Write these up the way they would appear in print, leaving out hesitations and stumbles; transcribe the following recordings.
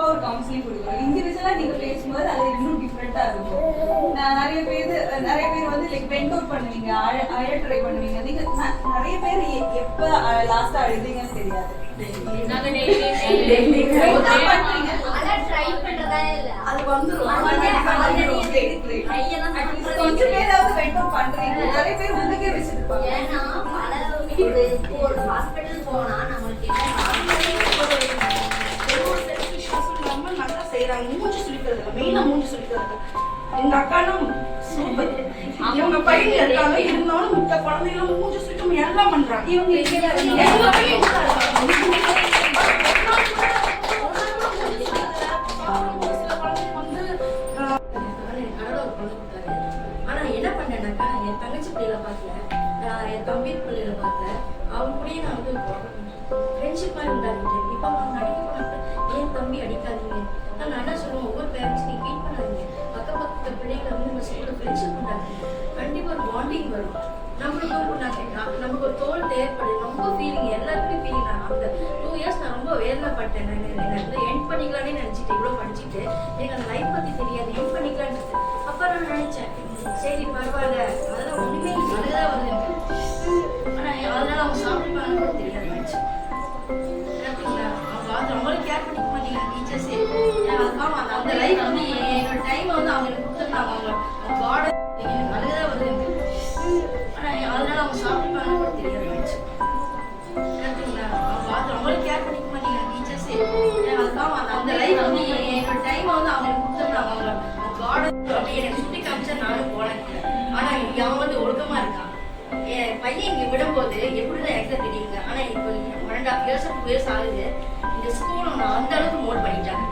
ஒரு கவுன்சிலிங் கொடுக்குறோம். இண்டிவிஜுவலா நீங்க பேசும்போது அது இன்னும் டிஃப்ரெண்டா இருக்கும். நிறைய பேர் வந்து லைக் வெண்ட் அவுட் பண்ணுவீங்க, அழ ட்ரை பண்ணுவீங்க. நீங்க நிறைய பேர் எப்ப லாஸ்டா அழுதீங்கன்னு தெரியாது. அது வந்துரும். கொஞ்சம் பேராவது வெண்ட் அவுட் பண்றீங்க. நிறைய பேர் உள்ளே வச்சிருப்பாங்க. ஒரு ஹாஸ்பிட்டல் போனா நம்மளுக்கு நல்லா செய்யறாங்க. மூச்சு சுழிக்கிறது மெயினா மூச்சு சுழிக்கிறது. இந்த அக்கானும் சூப்பர். இவங்க பையன் இருக்காங்க, இருந்தாலும் மித்த குழந்தைகளும் மூச்சு சுத்தம் எல்லாம் பண்றாங்க. இவங்க ஆனா என்ன பண்ணேன்னாக்கா என் தங்கச்சி பிள்ளைகளை பார்க்கல, என் தம்பி பிள்ளைகளை பார்க்கல, அவங்க கூடயே நான் வந்து ஃப்ரெண்ட்ஷிப் மாதிரி உண்டாக்கிட்டேன். இப்போ அவங்க அடிக்க போனாங்க, ஏன் தம்பி அடிக்காதீங்க. நான் என்ன சொல்லுவேன், ஒவ்வொரு பேரண்ட்ஸ் நீங்க ஃபீல் பண்ணாதீங்க. பக்கத்து பிள்ளைகளை வந்து நம்ம ஸ்கூலில் ஃப்ரெண்ட்ஷிப் உண்டாக்குங்க. கண்டிப்பாக ஒரு பாண்டிங் வரும். நமக்கு ஒரு தோல் தேவைப்படுது. ரொம்ப ஃபீலிங், எல்லாருக்குமே ஃபீலிங். நான் அந்த 2 இயர்ஸ் நான் ரொம்ப வேதனைப்பட்டேன். நான் எண்ட் பண்ணிக்கலானே நினச்சிட்டு, இவ்வளோ படிச்சுட்டு எனக்கு அந்த லைஃப் பற்றி தெரியாது, எண்ட் பண்ணிக்கலான்னு. அப்போ நான் நினச்சேன், சரி பரவாயில்ல, அதெல்லாம் ஒன்றுமே நல்லதாக வருது எனக்கு. ஆனால் அதனால அவங்க சாப்பிட்டுப்பாங்க கூட தெரியாது நினச்சேன். பார்த்தீங்களா, அவங்க அவங்களும் கேர் பண்ணிக்க மாட்டேங்கிறாங்க டீச்சர்ஸே. அதுக்காக அந்த லைஃப் வந்து என்னோட டைமை வந்து அவங்க எனக்கு கொடுத்துருந்தாங்க. அவங்க கார்டன் எனக்கு நல்லதாக வருது எனக்கு. ஆனால் அதனால அவங்க சாப்பிட்டுப்பாங்க கூட தெரியாது நினச்சேன். பார்த்தீங்களா, அவங்களும் கேர் பண்ணிக்க மாட்டேங்கிறாங்க டீச்சர்ஸே. அதுக்காக அந்த லைஃப் வந்து என்னோட டைமை வந்து அவங்க எனக்கு கொடுத்துருந்தாங்க. அவங்க கார்டன் அப்படி எனக்கு சுற்றி காமிச்சா நானும் போனேன். ஆனால் இங்கே அவன் வந்து ஒழுக்கமாக இருக்கான். என் பையன் இங்கே விடும்போது எப்படிதான் எனக்கு தெரியுங்க. ஆனால் இப்போ 1.5 இயர்ஸ் 2 இயர்ஸ் ஆகுது. இந்த ஸ்கூலை நான் அந்த அளவுக்கு மோட் பண்ணிட்டாங்க.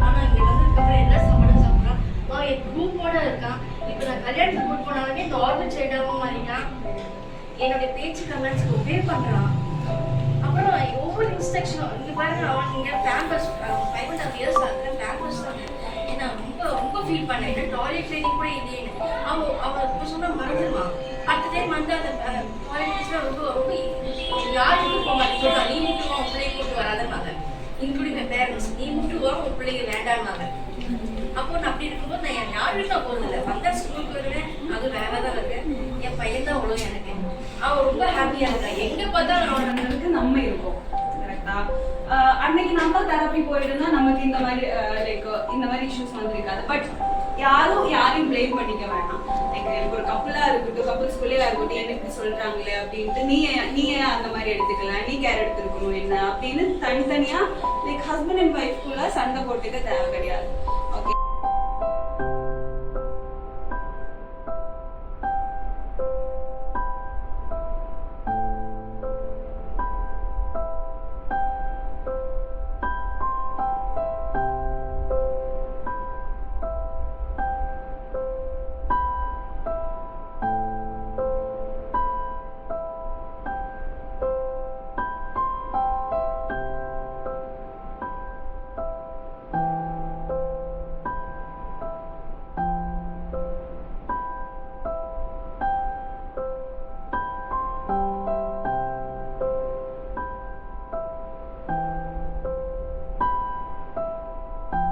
ஆனா இங்க வந்ததுக்கப்புறம் எல்லா சாப்பாடும் சாப்பிட்றான். அவன் என் குரூப்போட இருக்கான். இப்போ நான் கல்யாணத்துக்கு கூட்டு போனாலுமே இந்த ஆர்பிட் சைடாகவும் மாறிட்டான். என்னுடைய பேச்சு கமெண்ட்ஸ்க்கு ஒபே பண்றான். அப்புறம் ஒவ்வொரு இன்ஸ்ட்ரக்ஷனும் இங்க பாருங்க, அவன் இங்க பேம்பர்ஸ் 5.5 இயர்ஸ் ஆகுது பேம்பர்ஸ் தான். ஏன்னா ரொம்ப ஃபீல் பண்ணேன். ஏன்னா டாய்லெட் ட்ரைனிங் கூட இல்லைன்னு அவன் இப்போ சொன்னா மறந்துடுவான். அடுத்த டைம் வந்து அந்த டாய்லெட்ஸ்லாம் ரொம்ப யாருக்கும் போக மாட்டேங்க. நீ மட்டும் உன் பிள்ளைங்க கூட்டு வராதமாங்க, இன்க்ளூடிங் பேரண்ட்ஸ். நீ மட்டும் வா, உன் பிள்ளைங்க வேண்டாமாங்க. அப்போ நான் அப்படி இருக்கும்போது நான் என் யாருக்கும் நான் போகிறதில்ல. வந்தா ஸ்கூலுக்கு வருவேன், அது வேற தான் இருக்கு. என் பையன் தான் அவ்வளோ எனக்கு. அவன் ரொம்ப ஹாப்பியா இருக்கான். எங்க பார்த்தாலும் அவனுக்கு நம்ம இருக்கோம். கரெக்டா? அன்னைக்கு நம்ம தெரப்பி போயிட்டுனா நமக்கு இந்த மாதிரி இந்த மாதிரி இஷ்யூஸ் வந்திருக்காது. பட் யாரையும் பிளேம் பண்ணிக்க வேண்டாம். எனக்கு ஒரு கப்பலா இருக்கட்டும், கப்பல்ஸ் குள்ளேயா இருக்கட்டும், என்ன இப்படி சொல்றாங்களே அப்படின்ட்டு நீ ஏன் அந்த மாதிரி எடுத்துக்கலாம், நீ கேர் எடுத்துருக்கணும் என்ன அப்படின்னு தனித்தனியா லைக் ஹஸ்பண்ட் அண்ட் ஒய்ஃப்குள்ள சண்டை போட்டுக்க தேவை கிடையாது.